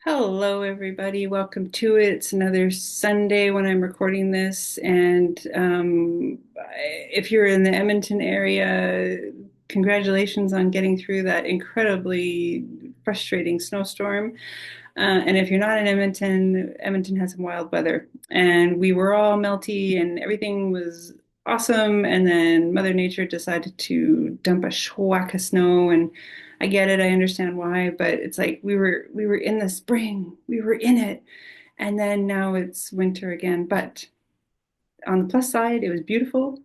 Hello, everybody. Welcome to it. It's another Sunday when I'm recording this. And if you're in the Edmonton area, congratulations on getting through that incredibly frustrating snowstorm. And if you're not in Edmonton, Edmonton has some wild weather. And we were all melty and everything was awesome. And then Mother Nature decided to dump a schwack of snow. And I get it, I understand why, but it's like we were in the spring, we were in it, and then now it's winter again. But on the plus side, it was beautiful,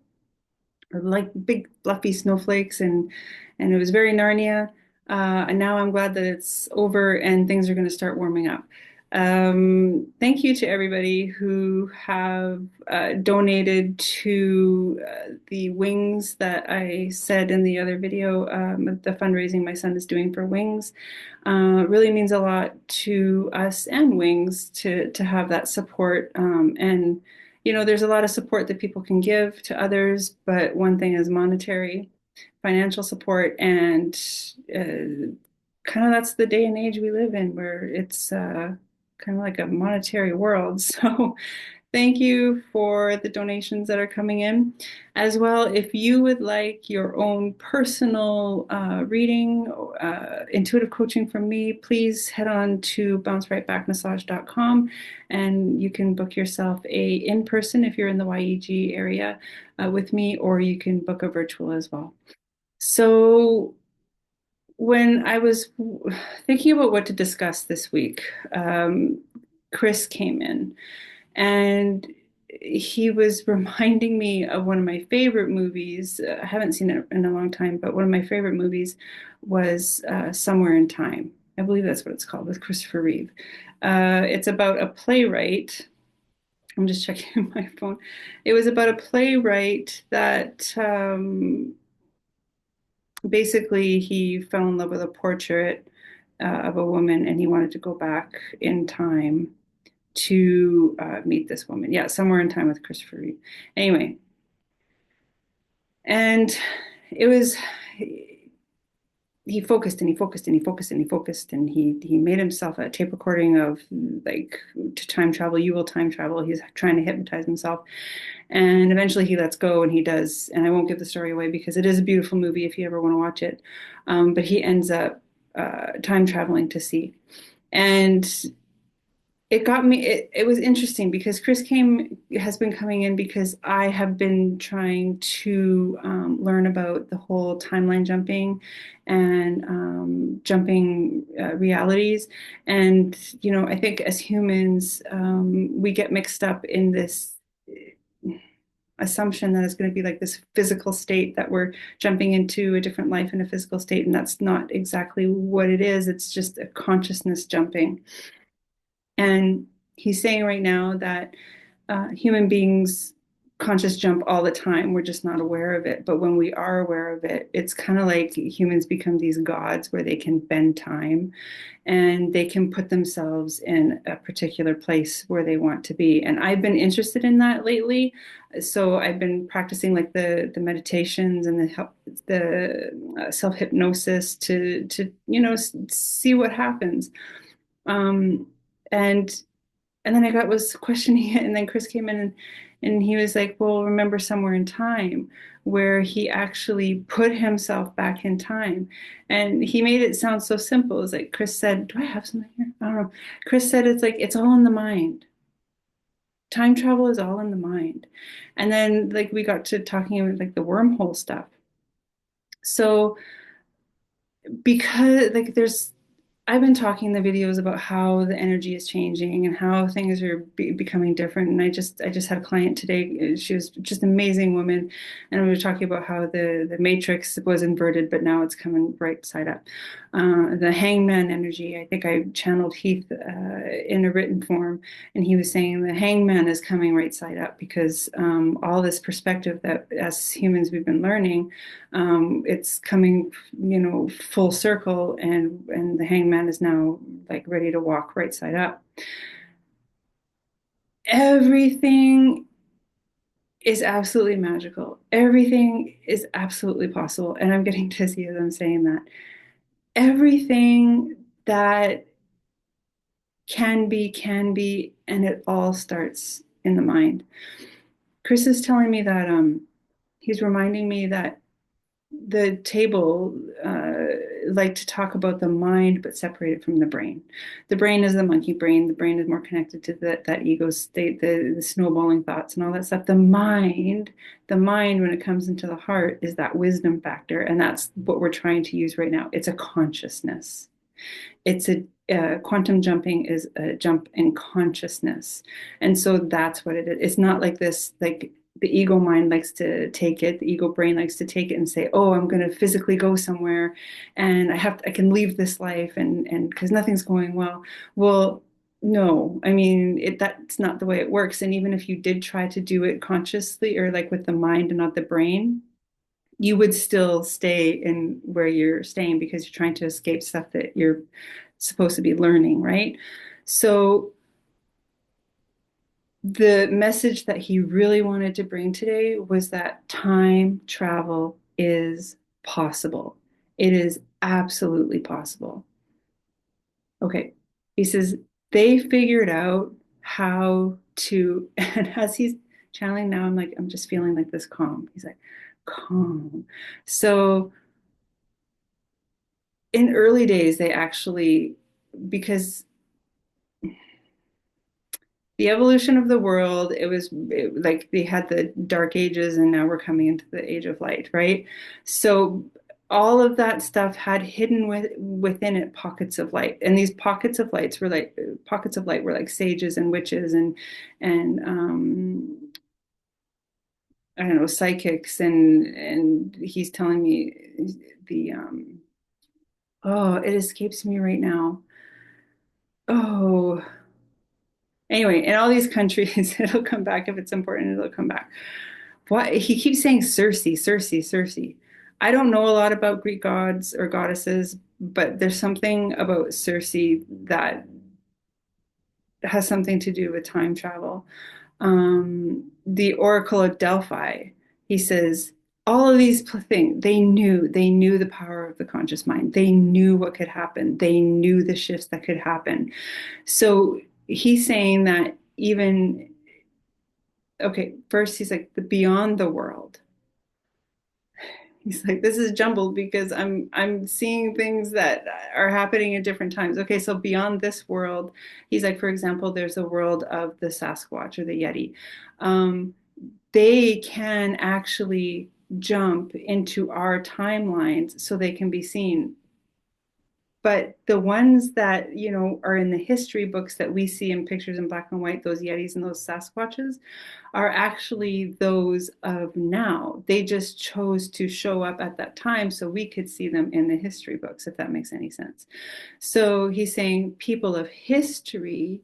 like big fluffy snowflakes, and it was very Narnia. And now I'm glad that it's over and things are going to start warming up. Thank you to everybody who have donated to the wings that I said in the other video, the fundraising my son is doing for wings. Really means a lot to us and wings to have that support. And there's a lot of support that people can give to others, but one thing is monetary, financial support, and kind of that's the day and age we live in where it's kind of like a monetary world. So thank you for the donations that are coming in. As well, if you would like your own personal reading, intuitive coaching from me, please head on to bouncerightbackmassage.com and you can book yourself a in-person if you're in the YEG area with me, or you can book a virtual as well. So when I was thinking about what to discuss this week, Chris came in and he was reminding me of one of my favorite movies. I haven't seen it in a long time, but one of my favorite movies was Somewhere in Time. I believe that's what it's called, with Christopher Reeve. It's about a playwright. I'm just checking my phone. It was about a playwright that basically he fell in love with a portrait of a woman and he wanted to go back in time to meet this woman. Yeah, Somewhere in Time with Christopher Reeve. Anyway, and it was he focused and he focused and he focused and he focused and he made himself a tape recording of like to time travel. You will time travel. He's trying to hypnotize himself, and eventually he lets go and he does. And I won't give the story away because it is a beautiful movie if you ever want to watch it. But he ends up time traveling to see, and it got me it was interesting because has been coming in because I have been trying to learn about the whole timeline jumping and jumping realities. And I think as humans we get mixed up in this assumption that it's going to be like this physical state, that we're jumping into a different life in a physical state, and that's not exactly what it is. It's just a consciousness jumping. And he's saying right now that human beings conscious jump all the time. We're just not aware of it. But when we are aware of it, it's kind of like humans become these gods where they can bend time and they can put themselves in a particular place where they want to be. And I've been interested in that lately. So I've been practicing like the meditations and the self hypnosis to see what happens. Um, and and then I was questioning it, and then Chris came in and he was like, "Well, remember Somewhere in Time, where he actually put himself back in time." And he made it sound so simple. It's like Chris said, "Do I have something here?" I don't know. Chris said it's like it's all in the mind. Time travel is all in the mind. And then like we got to talking about like the wormhole stuff. So because like there's I've been talking in the videos about how the energy is changing and how things are becoming different. And I just had a client today. She was just an amazing woman, and we were talking about how the matrix was inverted, but now it's coming right side up. The hangman energy. I think I channeled Heath in a written form, and he was saying the hangman is coming right side up because all this perspective that as humans we've been learning, it's coming, full circle, and the hangman is now like ready to walk right side up. Everything is absolutely magical. Everything is absolutely possible. And I'm getting dizzy as I'm saying that. Everything that can be, and it all starts in the mind. Chris is telling me that he's reminding me that the table like to talk about the mind but separated from the brain. The brain is the monkey brain. The brain is more connected to that ego state, the snowballing thoughts and all that stuff. The mind when it comes into the heart is that wisdom factor, and that's what we're trying to use right now. It's a consciousness. It's a quantum jumping is a jump in consciousness, and so that's what it is. It's not like this, like the ego mind likes to take it, the ego brain likes to take it and say, oh, I'm going to physically go somewhere and I can leave this life and because nothing's going well, no, I mean that's not the way it works. And even if you did try to do it consciously or like with the mind and not the brain, you would still stay in where you're staying because you're trying to escape stuff that you're supposed to be learning, right? So the message that he really wanted to bring today was that time travel is possible. It is absolutely possible. Okay. He says they figured out how to, and as he's channeling now, I'm like, I'm just feeling like this calm. He's like, calm. So in early days, they actually, because the evolution of the world, like they had the dark ages and now we're coming into the age of light, right? So all of that stuff had hidden within it pockets of light. And these pockets of light were like sages and witches and I don't know, psychics and he's telling me the oh, it escapes me right now. Oh, anyway, in all these countries, it'll come back if it's important, it'll come back. What he keeps saying Circe, Circe, Circe. I don't know a lot about Greek gods or goddesses, but there's something about Circe that has something to do with time travel. The Oracle of Delphi, he says, all of these things, they knew the power of the conscious mind. They knew what could happen. They knew the shifts that could happen. So he's saying that even, okay, first he's like the beyond the world. He's like, this is jumbled because I'm seeing things that are happening at different times. Okay, so beyond this world, he's like, for example, there's a world of the Sasquatch or the Yeti. Um, they can actually jump into our timelines so they can be seen. But the ones that, are in the history books that we see in pictures in black and white, those Yetis and those Sasquatches, are actually those of now. They just chose to show up at that time so we could see them in the history books, if that makes any sense. So he's saying people of history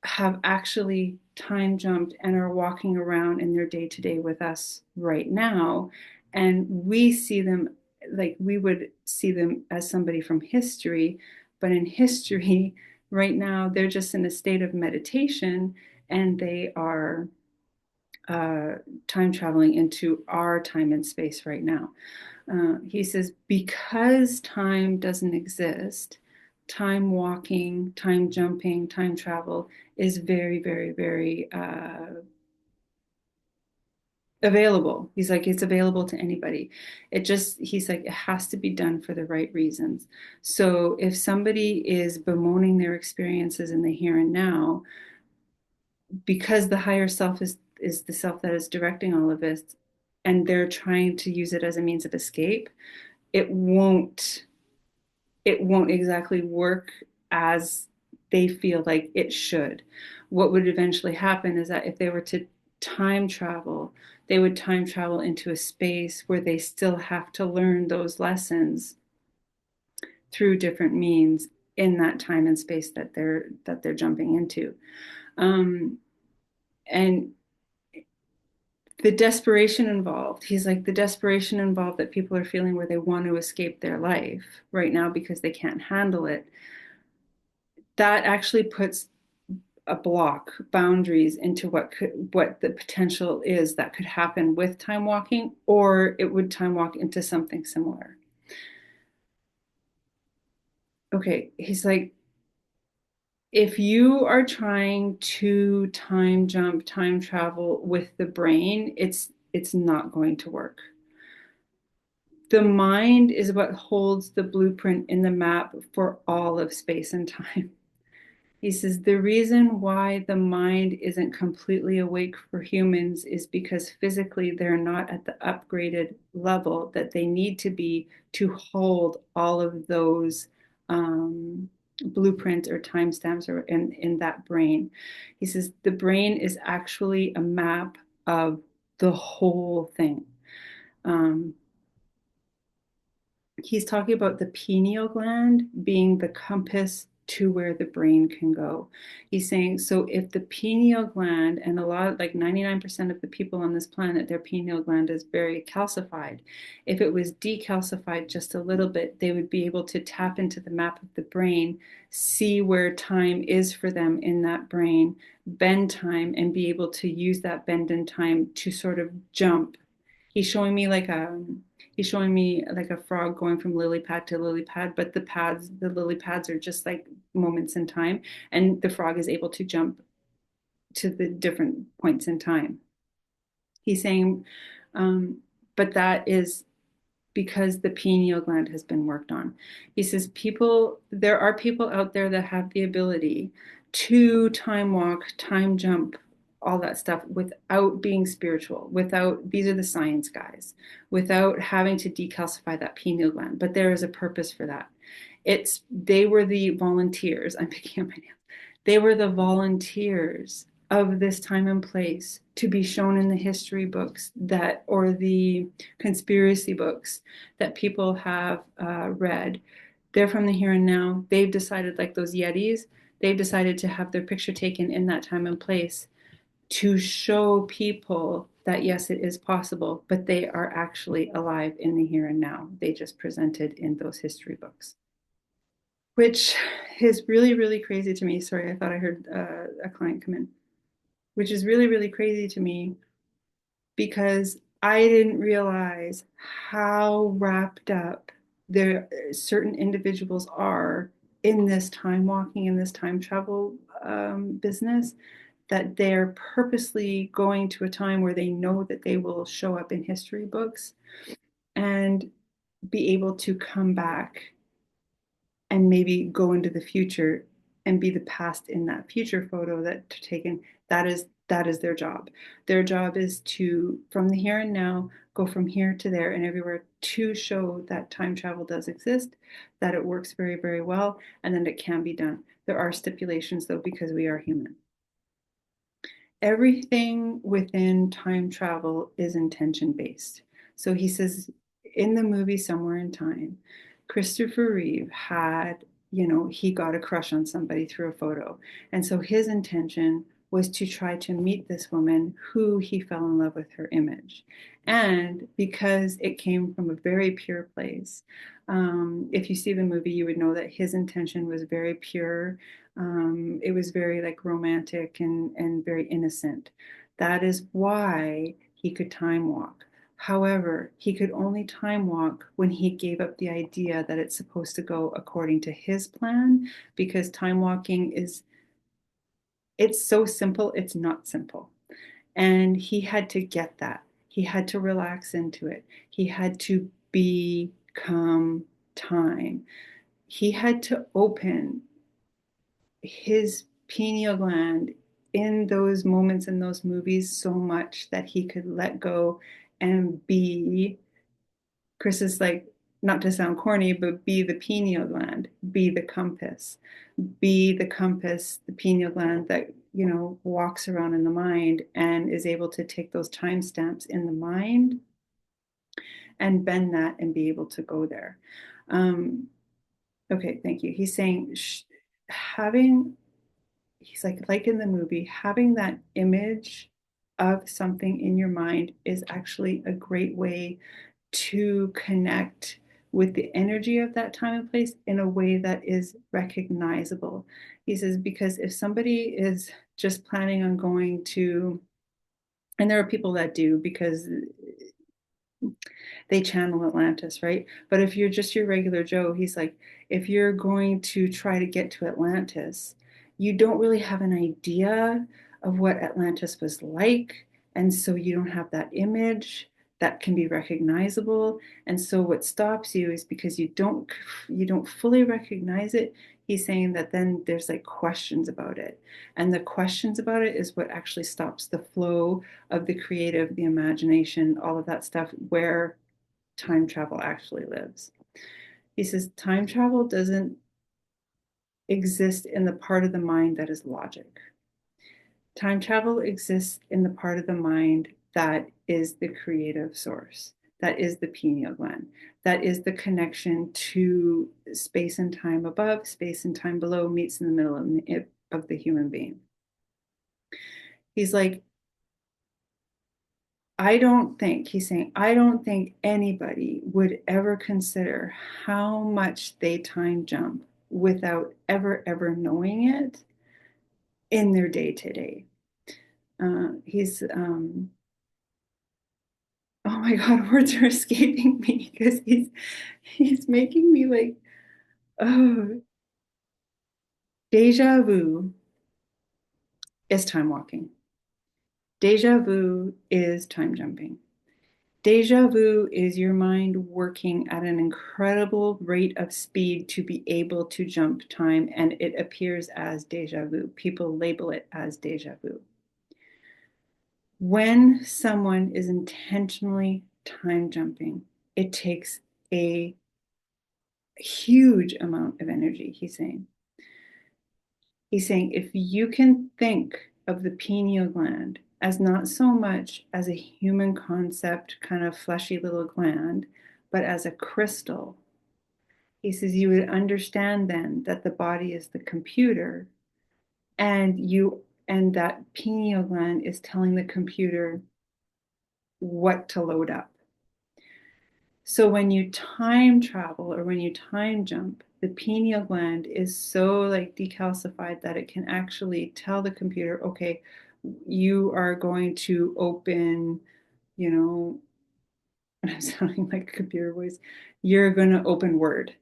have actually time jumped and are walking around in their day to day with us right now. And we see them like we would see them as somebody from history. But in history, right now, they're just in a state of meditation and they are uh, time traveling into our time and space right now. He says, because time doesn't exist, time walking, time jumping, time travel is very, very, very available. He's like, it's available to anybody. He's like, it has to be done for the right reasons. So if somebody is bemoaning their experiences in the here and now, because the higher self is the self that is directing all of this, and they're trying to use it as a means of escape, it won't it won't exactly work as they feel like it should. What would eventually happen is that if they were to time travel, they would time travel into a space where they still have to learn those lessons through different means in that time and space that they're jumping into. Um, and the desperation involved, he's like, the desperation involved that people are feeling where they want to escape their life right now because they can't handle it, that actually puts a block boundaries into what the potential is that could happen with time walking, or it would time walk into something similar. Okay, he's like, If you are trying to time jump, time travel with the brain, it's not going to work. The mind is what holds the blueprint in the map for all of space and time. He says the reason why the mind isn't completely awake for humans is because physically they're not at the upgraded level that they need to be to hold all of those blueprints or timestamps or in that brain. He says the brain is actually a map of the whole thing. Um, he's talking about the pineal gland being the compass to where the brain can go. He's saying, so if the pineal gland, and a lot, like 99% of the people on this planet, their pineal gland is very calcified. If it was decalcified just a little bit, they would be able to tap into the map of the brain, see where time is for them in that brain, bend time, and be able to use that bend in time to sort of jump. He's showing me like a he's showing me like a frog going from lily pad to lily pad, but the lily pads are just like moments in time, and the frog is able to jump to the different points in time. He's saying, um, but that is because the pineal gland has been worked on. He says there are people out there that have the ability to time walk, time jump, all that stuff without being spiritual, without, these are the science guys, without having to decalcify that pineal gland. But there is a purpose for that. They were the volunteers. I'm picking up my nails. They were the volunteers of this time and place to be shown in the history books that, or the conspiracy books that people have read. They're from the here and now. They've decided, like those Yetis, they've decided to have their picture taken in that time and place to show people that yes, it is possible, but they are actually alive in the here and now. They just presented in those history books, which is really, really crazy to me. Sorry, I thought I heard a client come in, which is really, really crazy to me because I didn't realize how wrapped up there certain individuals are in this time walking, in this time travel business, that they're purposely going to a time where they know that they will show up in history books and be able to come back and maybe go into the future and be the past in that future photo that taken. That is their job. Their job is to, from the here and now, go from here to there and everywhere to show that time travel does exist, that it works very, very well, and then it can be done. There are stipulations though, because we are human. Everything within time travel is intention based. So he says in the movie Somewhere in Time, Christopher Reeve had, he got a crush on somebody through a photo. And so his intention was to try to meet this woman who he fell in love with her image. And because it came from a very pure place, if you see the movie, you would know that his intention was very pure. It was very like romantic and very innocent. That is why he could time walk. However, he could only time walk when he gave up the idea that it's supposed to go according to his plan, because time walking it's so simple, it's not simple. And he had to get that. He had to relax into it. He had to become time. He had to open his pineal gland in those moments in those movies so much that he could let go and be, Chris is like, not to sound corny, but be the pineal gland, be the compass, the pineal gland that, walks around in the mind and is able to take those timestamps in the mind and bend that and be able to go there. Okay, thank you. He's saying having he's like in the movie, having that image of something in your mind is actually a great way to connect with the energy of that time and place in a way that is recognizable. He says, because if somebody is just planning on going to, and there are people that do because they channel Atlantis, right? But if you're just your regular Joe, he's like, if you're going to try to get to Atlantis, you don't really have an idea of what Atlantis was like. And so you don't have that image that can be recognizable. And so what stops you is because you don't fully recognize it. He's saying that then there's like questions about it. And the questions about it is what actually stops the flow of the creative, the imagination, all of that stuff where time travel actually lives. He says time travel doesn't exist in the part of the mind that is logic. Time travel exists in the part of the mind that is the creative source, that is the pineal gland, that is the connection to space and time above, space and time below, meets in the middle of the human being. He's like, he's saying, I don't think anybody would ever consider how much they time jump without ever knowing it in their day to day. He's oh my God, words are escaping me because he's making me like, oh, deja vu is time walking. Deja vu is time jumping. Deja vu is your mind working at an incredible rate of speed to be able to jump time, and it appears as deja vu. People label it as deja vu. When someone is intentionally time jumping, it takes a huge amount of energy, he's saying. He's saying if you can think of the pineal gland as not so much as a human concept, kind of fleshy little gland, but as a crystal, he says you would understand then that the body is the computer and that pineal gland is telling the computer what to load up. So when you time travel or when you time jump, the pineal gland is so like decalcified that it can actually tell the computer, okay, you are going to open, you know, I'm sounding like a computer voice, you're going to open Word.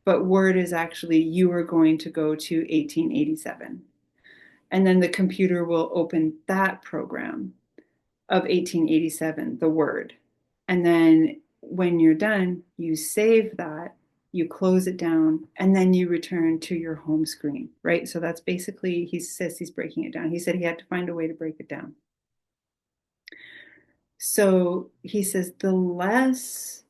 But Word is actually you are going to go to 1887. And then the computer will open that program of 1887, the Word. And then when you're done, you save that, you close it down, and then you return to your home screen, right? So that's basically, he says he's breaking it down. He said he had to find a way to break it down. So he says the less,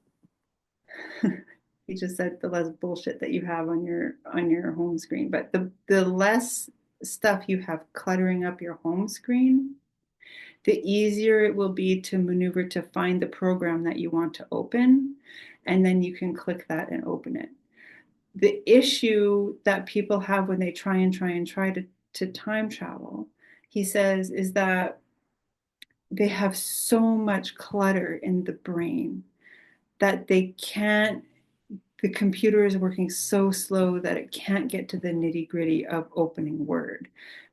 he just said the less bullshit that you have on your home screen, but the less stuff you have cluttering up your home screen, the easier it will be to maneuver to find the program that you want to open. And then you can click that and open it. The issue that people have when they try to time travel, he says, is that they have so much clutter in the brain that they can't, the computer is working so slow that it can't get to the nitty gritty of opening Word.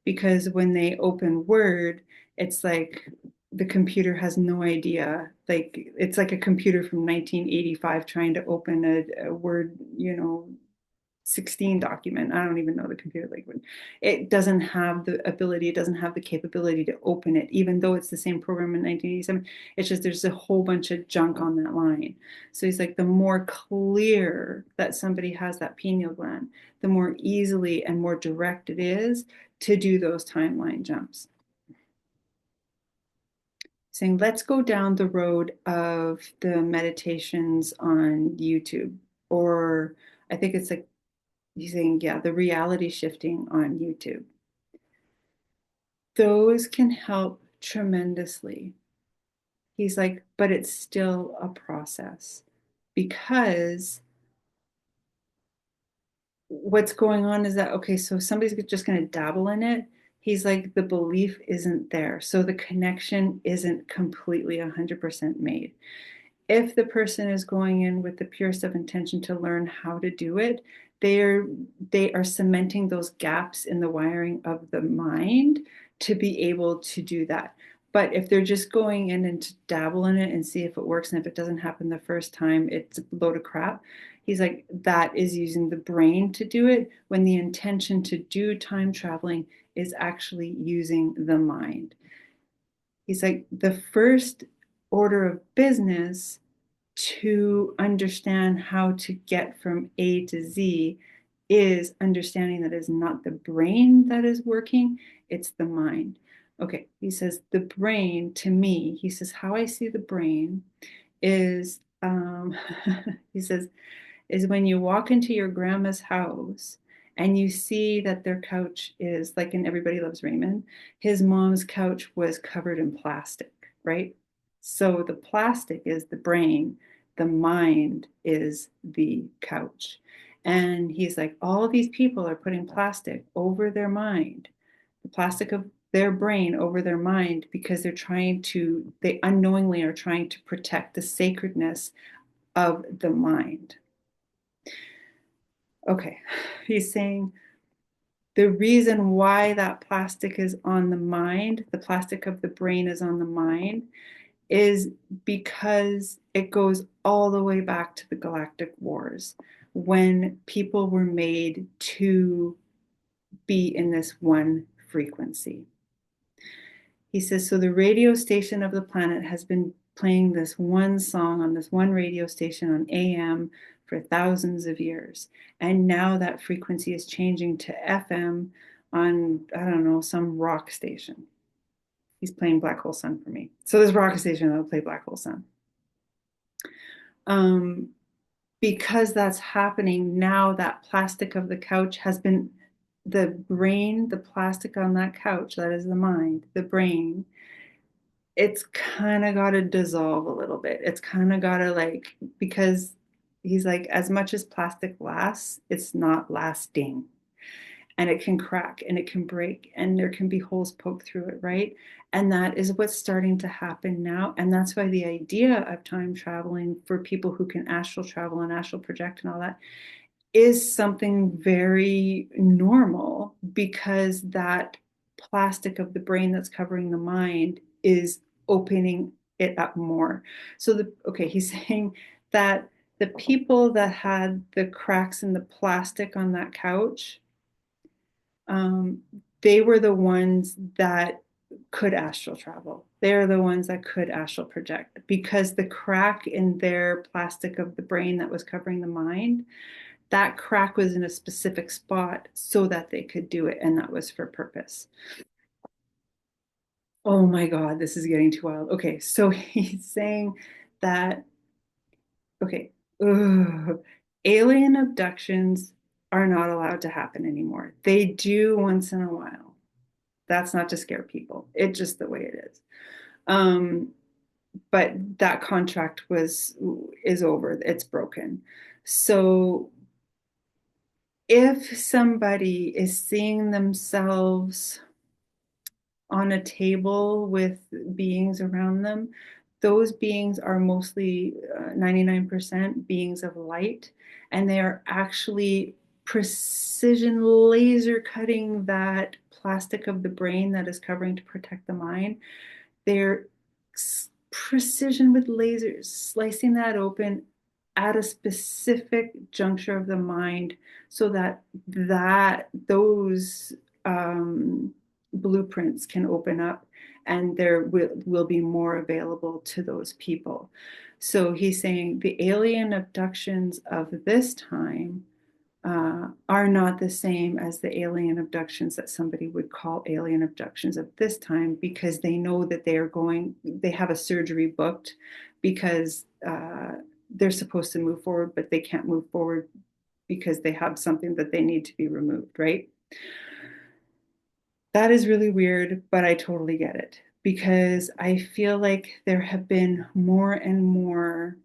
Because when they open Word, it's like the computer has no idea. Like it's like a computer from 1985 trying to open a Word, 16 document. I don't even know the computer language. It doesn't have the ability, it doesn't have the capability to open it, even though it's the same program in 1987. It's just there's a whole bunch of junk on that line. So he's like, the more clear that somebody has that pineal gland, the more easily and more direct it is to do those timeline jumps. Saying, let's go down the road of the meditations on YouTube, or I think it's like using, yeah, the reality shifting on YouTube. Those can help tremendously. He's like, but it's still a process because what's going on is that, okay, so somebody's just going to dabble in it. He's like, the belief isn't there. So the connection isn't completely 100% made. If the person is going in with the purest of intention to learn how to do it, they are cementing those gaps in the wiring of the mind to be able to do that. But if they're just going in and to dabble in it and see if it works, and if it doesn't happen the first time, it's a load of crap. He's like, that is using the brain to do it when the intention to do time traveling is actually using the mind. He's like, the first order of business to understand how to get from A to Z is understanding that it's not the brain that is working, it's the mind. Okay, he says, the brain to me, he says, how I see the brain is, he says, is when you walk into your grandma's house and you see that their couch is like in Everybody Loves Raymond, his mom's couch was covered in plastic, right? So the plastic is the brain, the mind is the couch. And he's like, all these people are putting plastic over their mind, the plastic of their brain over their mind because they unknowingly are trying to protect the sacredness of the mind. Okay, he's saying the reason why that plastic is on the mind, the plastic of the brain is on the mind, is because it goes all the way back to the galactic wars when people were made to be in this one frequency. He says, so the radio station of the planet has been playing this one song on this one radio station on AM for thousands of years. And now that frequency is changing to FM on, I don't know, some rock station. He's playing Black Hole Sun for me. So this rock station that'll play Black Hole Sun. Um, because that's happening now, that plastic of the couch has been the brain, the plastic on that couch, that is the mind, the brain, it's kind of got to dissolve a little bit. It's kind of got to like, because he's like, as much as plastic lasts, it's not lasting. And it can crack and it can break and there can be holes poked through it, right? And that is what's starting to happen now. And that's why the idea of time traveling for people who can astral travel and astral project and all that is something very normal because that plastic of the brain that's covering the mind is opening it up more. So okay, he's saying that the people that had the cracks in the plastic on that couch, um, they were the ones that could astral travel. They're the ones that could astral project because the crack in their plastic of the brain that was covering the mind, that crack was in a specific spot so that they could do it, and that was for purpose. Oh my God, this is getting too wild. Okay, so he's saying that, okay, alien abductions are not allowed to happen anymore. They do once in a while. That's not to scare people. It's just the way it is. Um, but that contract is over. It's broken. So if somebody is seeing themselves on a table with beings around them, those beings are mostly 99% beings of light, and they are actually precision laser cutting that plastic of the brain that is covering to protect the mind. They're precision with lasers, slicing that open at a specific juncture of the mind so that those blueprints can open up and there will be more available to those people. So he's saying the alien abductions of this time are not the same as the alien abductions that somebody would call alien abductions of this time because they know that they have a surgery booked because they're supposed to move forward, but they can't move forward because they have something that they need to be removed, right? That is really weird, but I totally get it because I feel like there have been more and more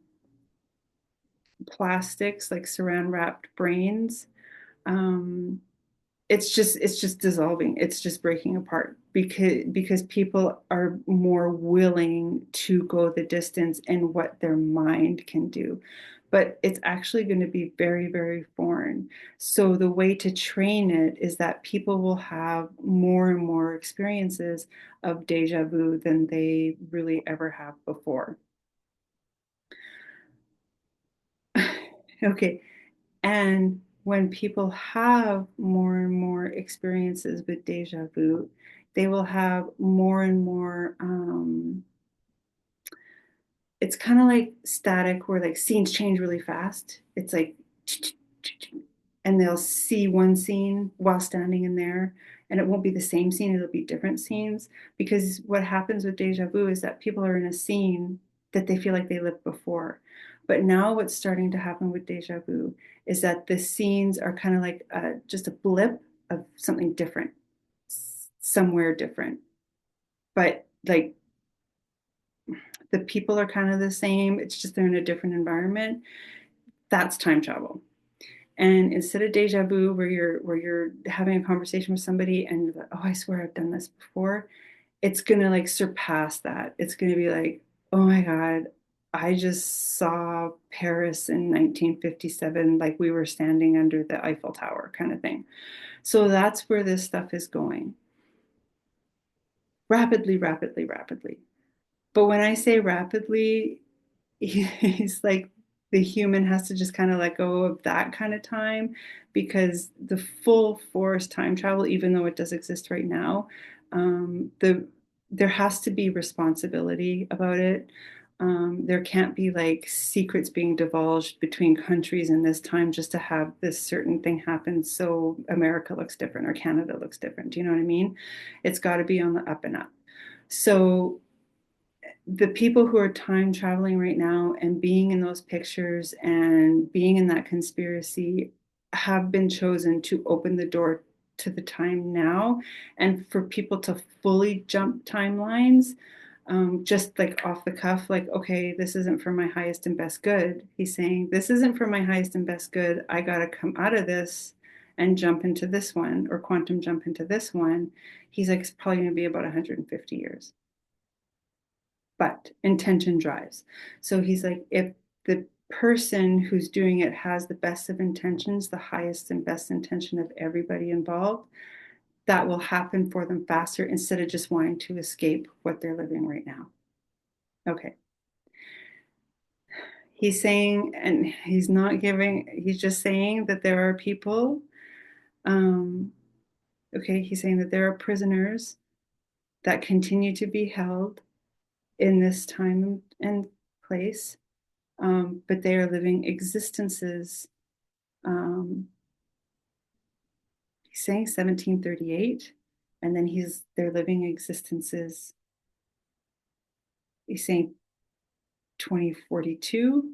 plastics, like saran wrapped brains. Um, it's just dissolving. It's just breaking apart because people are more willing to go the distance in what their mind can do. But it's actually going to be very, very foreign. So the way to train it is that people will have more and more experiences of deja vu than they really ever have before. Okay. And when people have more and more experiences with deja vu, they will have more and more. It's kind of like static, where like scenes change really fast. It's like, and they'll see one scene while standing in there, and it won't be the same scene, it'll be different scenes. Because what happens with deja vu is that people are in a scene that they feel like they lived before. But now what's starting to happen with deja vu is that the scenes are kind of like just a blip of something different, somewhere different. But like the people are kind of the same, it's just they're in a different environment. That's time travel. And instead of deja vu, where you're having a conversation with somebody and you're like, oh, I swear I've done this before, it's gonna like surpass that. It's gonna be like, oh my God, I just saw Paris in 1957, like we were standing under the Eiffel Tower, kind of thing. So that's where this stuff is going. Rapidly, rapidly, rapidly. But when I say rapidly, he's like, the human has to just kind of let go of that kind of time, because the full force time travel, even though it does exist right now, there has to be responsibility about it. There can't be like secrets being divulged between countries in this time just to have this certain thing happen so America looks different or Canada looks different. Do you know what I mean? It's got to be on the up and up. So the people who are time traveling right now and being in those pictures and being in that conspiracy have been chosen to open the door to the time now, and for people to fully jump timelines, just like off the cuff, like, okay, this isn't for my highest and best good. He's saying, this isn't for my highest and best good. I got to come out of this and jump into this one, or quantum jump into this one. He's like, it's probably going to be about 150 years, but intention drives. So he's like, if the person who's doing it has the best of intentions, the highest and best intention of everybody involved, that will happen for them faster instead of just wanting to escape what they're living right now. Okay. He's saying, and he's not giving, he's just saying that there are people, um, okay, he's saying that there are prisoners that continue to be held in this time and place, but they are living existences. He's saying 1738, and then they're living existences. He's saying 2042.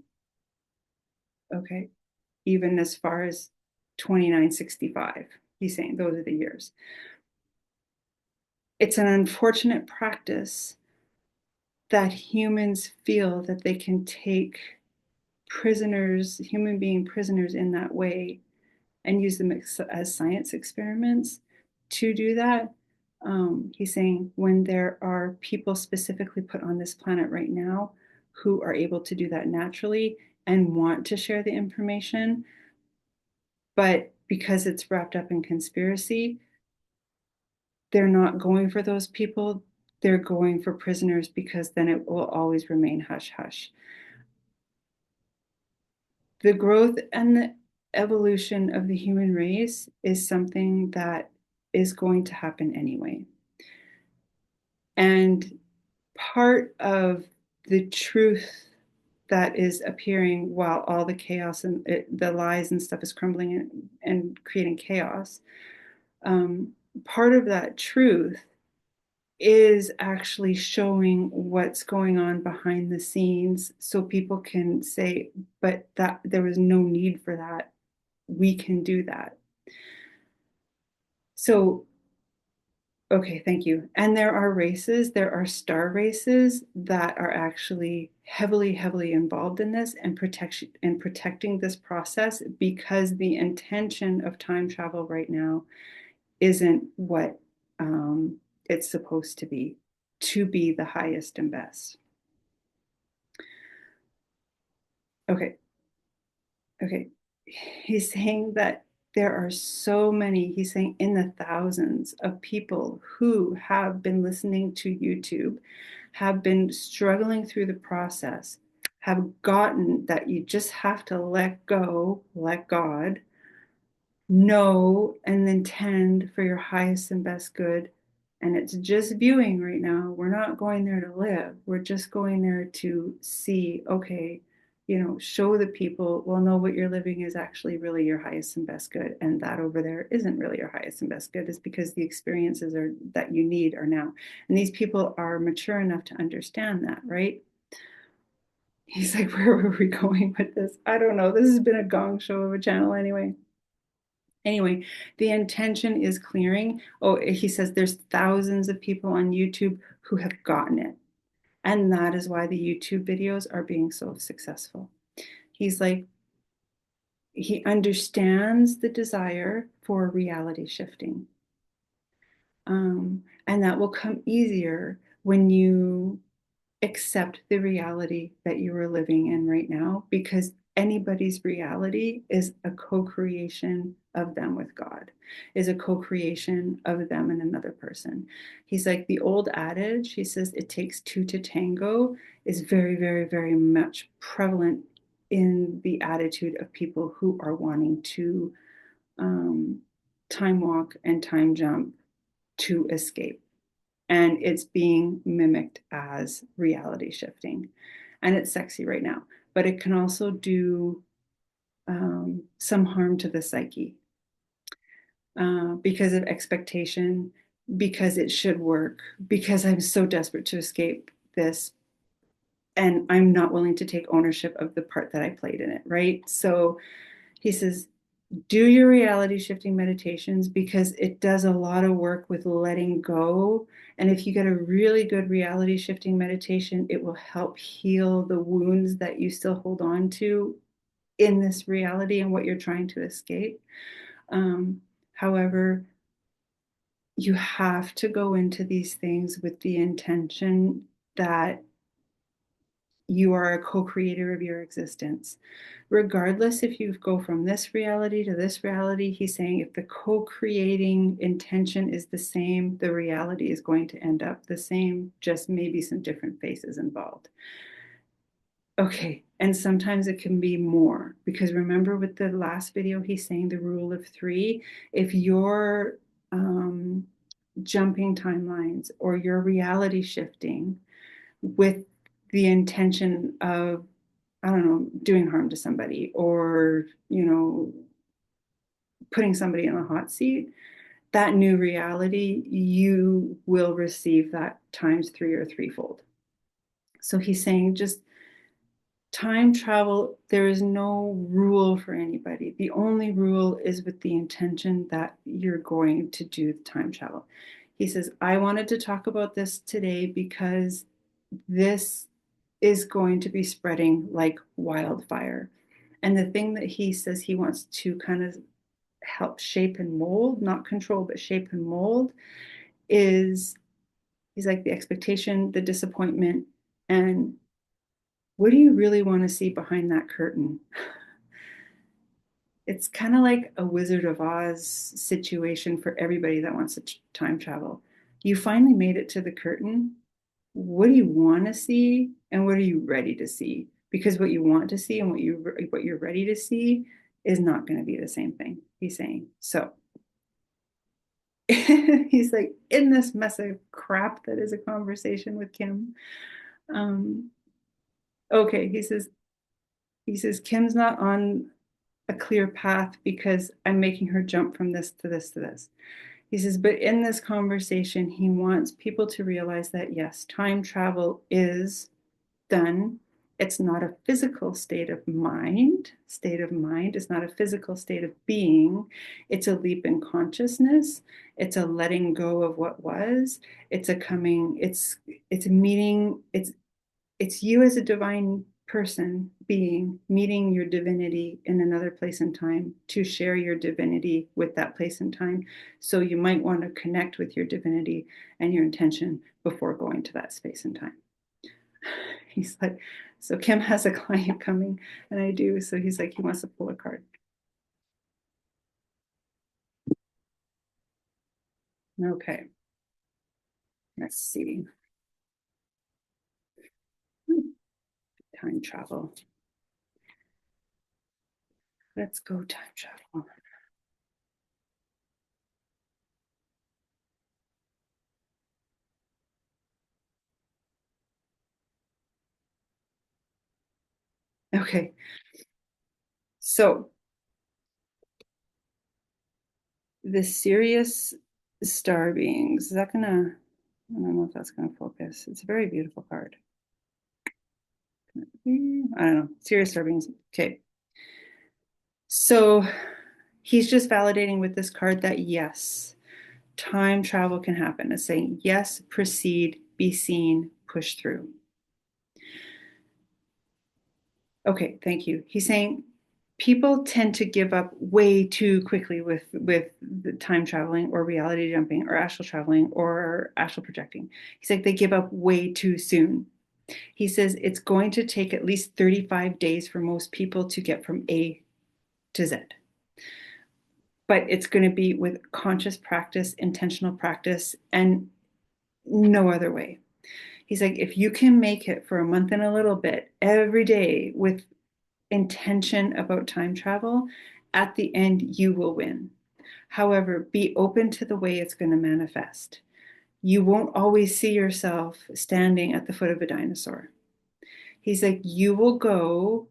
Okay, even as far as 2965. He's saying those are the years. It's an unfortunate practice that humans feel that they can take prisoners, human being prisoners, in that way and use them as science experiments to do that. He's saying when there are people specifically put on this planet right now who are able to do that naturally and want to share the information, but because it's wrapped up in conspiracy, they're not going for those people. They're going for prisoners, because then it will always remain hush hush. The growth and the evolution of the human race is something that is going to happen anyway. And part of the truth that is appearing while all the chaos and the lies and stuff is crumbling and creating chaos, part of that truth is actually showing what's going on behind the scenes, so people can say, but that there was no need for that. We can do that. So, okay, thank you. And there are star races that are actually heavily, heavily involved in this and protecting this process, because the intention of time travel right now isn't what it's supposed to be the highest and best. Okay, okay. He's saying that there are so many, he's saying in the thousands of people who have been listening to YouTube, have been struggling through the process, have gotten that you just have to let go, let God, know, and then tend for your highest and best good. And it's just viewing right now. We're not going there to live. We're just going there to see, okay, show the people, well, no, what you're living is actually really your highest and best good. And that over there isn't really your highest and best good, is because the experiences are that you need are now. And these people are mature enough to understand that, right? He's like, where were we going with this? I don't know. This has been a gong show of a channel anyway. Anyway, the intention is clearing. Oh, he says there's thousands of people on YouTube who have gotten it. And that is why the YouTube videos are being so successful. He's like, he understands the desire for reality shifting. And that will come easier when you accept the reality that you are living in right now, because anybody's reality is a co-creation of them with God, is a co-creation of them and another person. He's like, the old adage, he says, it takes two to tango, is very, very, very much prevalent in the attitude of people who are wanting to time walk and time jump to escape. And it's being mimicked as reality shifting. And it's sexy right now, but it can also do some harm to the psyche because of expectation, because it should work, because I'm so desperate to escape this. And I'm not willing to take ownership of the part that I played in it, right? So he says, do your reality shifting meditations, because it does a lot of work with letting go. And if you get a really good reality shifting meditation, it will help heal the wounds that you still hold on to in this reality and what you're trying to escape. However, you have to go into these things with the intention that you are a co-creator of your existence. Regardless if you go from this reality to this reality, he's saying if the co-creating intention is the same, the reality is going to end up the same, just maybe some different faces involved. Okay, and sometimes it can be more, because remember with the last video, he's saying the rule of three. If you're jumping timelines or you're reality shifting with the intention of, I don't know, doing harm to somebody, or, putting somebody in a hot seat, that new reality, you will receive that times three or threefold. So he's saying just time travel, there is no rule for anybody. The only rule is with the intention that you're going to do the time travel. He says, I wanted to talk about this today because this is going to be spreading like wildfire. And the thing that he says he wants to kind of help shape and mold, not control, but shape and mold, is he's like the expectation, the disappointment, and what do you really want to see behind that curtain? It's kind of like a Wizard of Oz situation for everybody that wants to time travel. You finally made it to the curtain. What do you want to see, and what are you ready to see? Because what you want to see and what you're ready to see is not going to be the same thing, he's saying. So he's like, in this mess of crap that is a conversation with Kim. Um, okay, he says Kim's not on a clear path because I'm making her jump from this to this to this. He says, but in this conversation, he wants people to realize that yes, time travel is done. It's not a physical state of mind. It's not a physical state of being. It's a leap in consciousness. It's a letting go of what was. It's a coming, it's a meeting, it's you as a divine person being meeting your divinity in another place and time to share your divinity with that place and time. So you might want to connect with your divinity and your intention before going to that space and time. He's like, so Kim has a client coming, and I do. So he's like, he wants to pull a card. Okay, let's see. time travel. Let's go time travel. Okay, so the Sirius star beings, is that gonna, I don't know if that's gonna focus. It's a very beautiful card. I don't know, Sirius star beings. Okay, so he's just validating with this card that yes, time travel can happen. It's saying yes, proceed, be seen, push through. Okay, thank you. He's saying people tend to give up way too quickly with the time traveling or reality jumping or astral traveling or astral projecting. He's like they give up way too soon. He says it's going to take at least 35 days for most people to get from A to Z. But it's going to be with conscious practice, intentional practice, and no other way. He's like, if you can make it for a month and a little bit every day with intention about time travel, at the end, you will win. However, be open to the way it's going to manifest. You won't always see yourself standing at the foot of a dinosaur. He's like, you will go,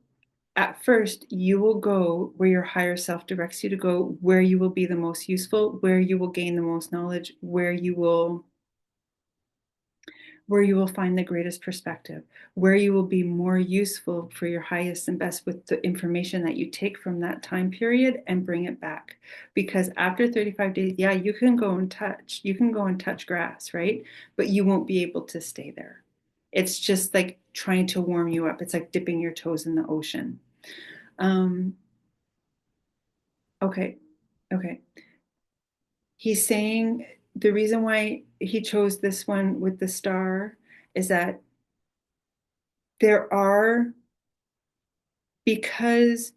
at first, you will go where your higher self directs you to go, where you will be the most useful, where you will gain the most knowledge, where you will find the greatest perspective, where you will be more useful for your highest and best with the information that you take from that time period and bring it back. Because after 35 days, yeah, you can go and touch grass, right? But you won't be able to stay there. It's just like trying to warm you up. It's like dipping your toes in the ocean. Um, okay, okay. He's saying the reason why he chose this one with the star is that there are, because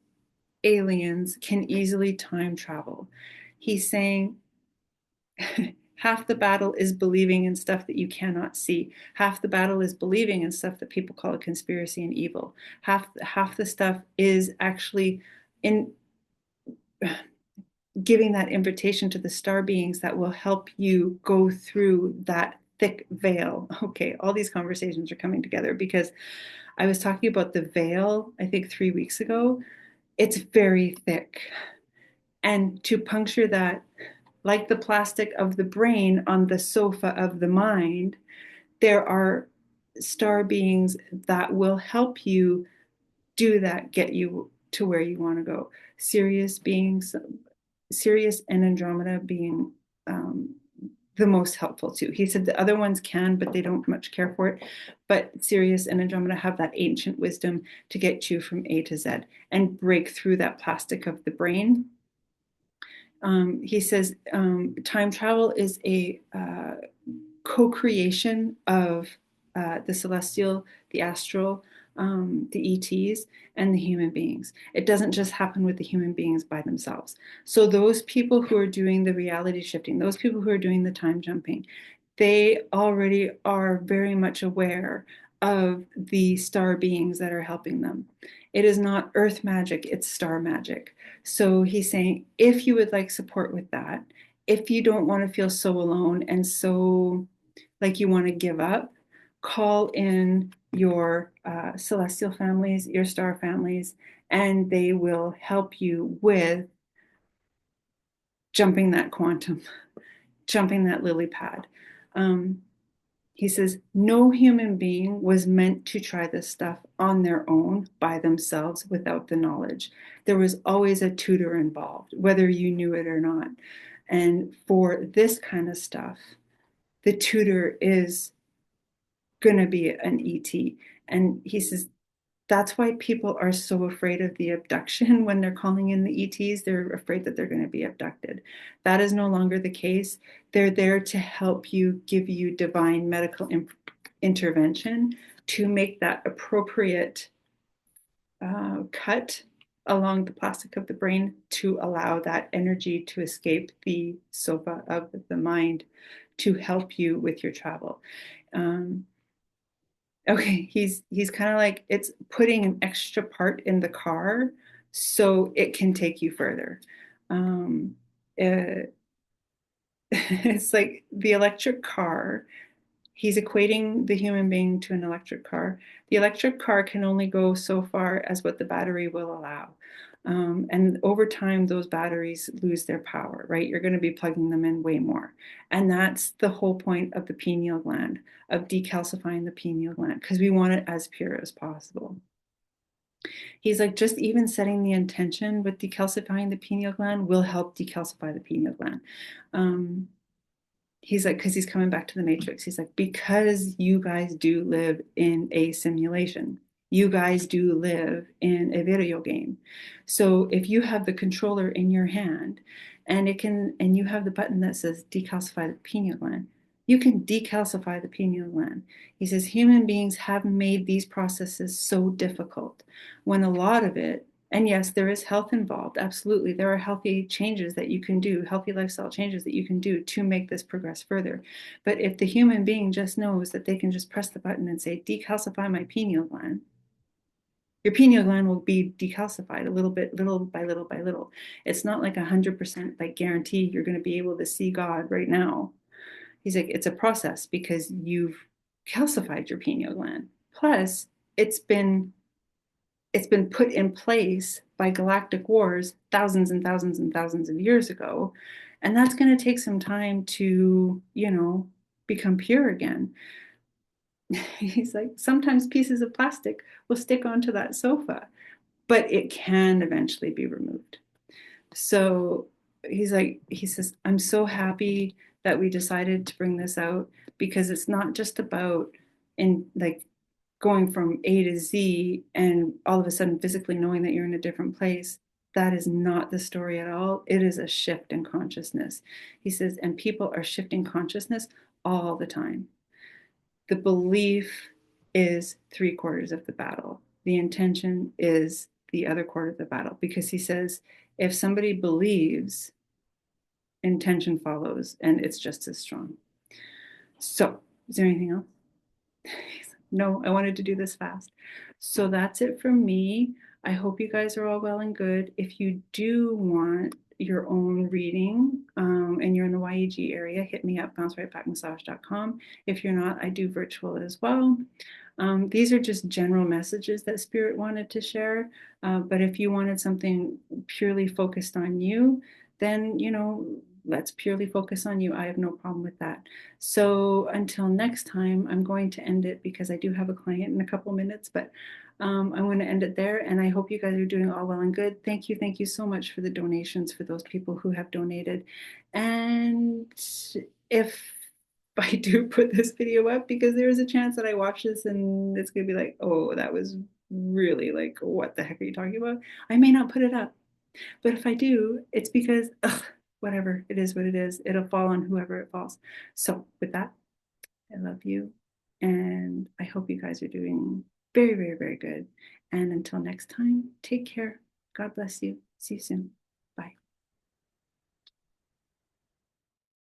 aliens can easily time travel. He's saying half the battle is believing in stuff that you cannot see. Half the battle is believing in stuff that people call a conspiracy and evil. Half the stuff is actually in giving that invitation to the star beings that will help you go through that thick veil. Okay, all these conversations are coming together because I was talking about the veil, I think 3 weeks ago. It's very thick. And to puncture that, like the plastic of the brain on the sofa of the mind, there are star beings that will help you do that, get you to where you want to go. Sirius beings, Sirius and Andromeda being the most helpful too. He said the other ones can, but they don't much care for it. But Sirius and Andromeda have that ancient wisdom to get you from A to Z and break through that plastic of the brain. He says time travel is a co-creation of the celestial, the astral, the ETs, and the human beings. It doesn't just happen with the human beings by themselves. So those people who are doing the reality shifting, those people who are doing the time jumping, they already are very much aware of the star beings that are helping them. It is not earth magic, it's star magic. So he's saying, if you would like support with that, if you don't want to feel so alone and so like you want to give up, call in your celestial families, your star families, and they will help you with jumping that quantum, jumping that lily pad. He says, no human being was meant to try this stuff on their own by themselves without the knowledge. There was always a tutor involved, whether you knew it or not. And for this kind of stuff, the tutor is going to be an ET. And he says, that's why people are so afraid of the abduction when they're calling in the ETs. They're afraid that they're going to be abducted. That is no longer the case. They're there to help you, give you divine medical intervention to make that appropriate cut along the plastic of the brain to allow that energy to escape the sofa of the mind to help you with your travel. Um, Okay, he's kind of like it's putting an extra part in the car so it can take you further. Um, uh, it's like the electric car. He's equating the human being to an electric car. The electric car can only go so far as what the battery will allow. And over time, those batteries lose their power, right? You're going to be plugging them in way more. And that's the whole point of the pineal gland, of decalcifying the pineal gland, because we want it as pure as possible. He's like, just even setting the intention with decalcifying the pineal gland will help decalcify the pineal gland. Um, he's like, because he's coming back to the matrix. He's like, because you guys do live in a simulation. You guys do live in a video game. So if you have the controller in your hand and you have the button that says decalcify the pineal gland, you can decalcify the pineal gland. He says human beings have made these processes so difficult when a lot of it, and yes, there is health involved. Absolutely. There are healthy changes that you can do, healthy lifestyle changes that you can do to make this progress further. But if the human being just knows that they can just press the button and say, decalcify my pineal gland, your pineal gland will be decalcified a little bit, little by little by little. It's not like 100% like guarantee you're going to be able to see God right now. He's like, it's a process because you've calcified your pineal gland. Plus, it's been it's been put in place by galactic wars thousands and thousands and thousands of years ago. And that's going to take some time to, become pure again. He's like, sometimes pieces of plastic will stick onto that sofa, but it can eventually be removed. So he's like, he says, I'm so happy that we decided to bring this out because it's not just about in like going from A to Z and all of a sudden physically knowing that you're in a different place. That is not the story at all. It is a shift in consciousness. He says, and people are shifting consciousness all the time. The belief is three-quarters of the battle. The intention is the other quarter of the battle because he says, if somebody believes, intention follows, and it's just as strong. So, is there anything else? No, I wanted to do this fast. So that's it from me. I hope you guys are all well and good. If you do want your own reading and you're in the YEG area, hit me up, bouncerightbackmassage.com. If you're not, I do virtual as well. These are just general messages that Spirit wanted to share. But if you wanted something purely focused on you, then, let's purely focus on you. I have no problem with that. So until next time, I'm going to end it because I do have a client in a couple minutes, but I'm going to end it there. And I hope you guys are doing all well and good. Thank you. Thank you so much for the donations for those people who have donated. And if I do put this video up, because there is a chance that I watch this and it's going to be like, oh, that was really like, what the heck are you talking about? I may not put it up. But if I do, it's because, whatever, it is what it is. It'll fall on whoever it falls. So with that, I love you. And I hope you guys are doing very, very, very good. And until next time, take care. God bless you. See you soon.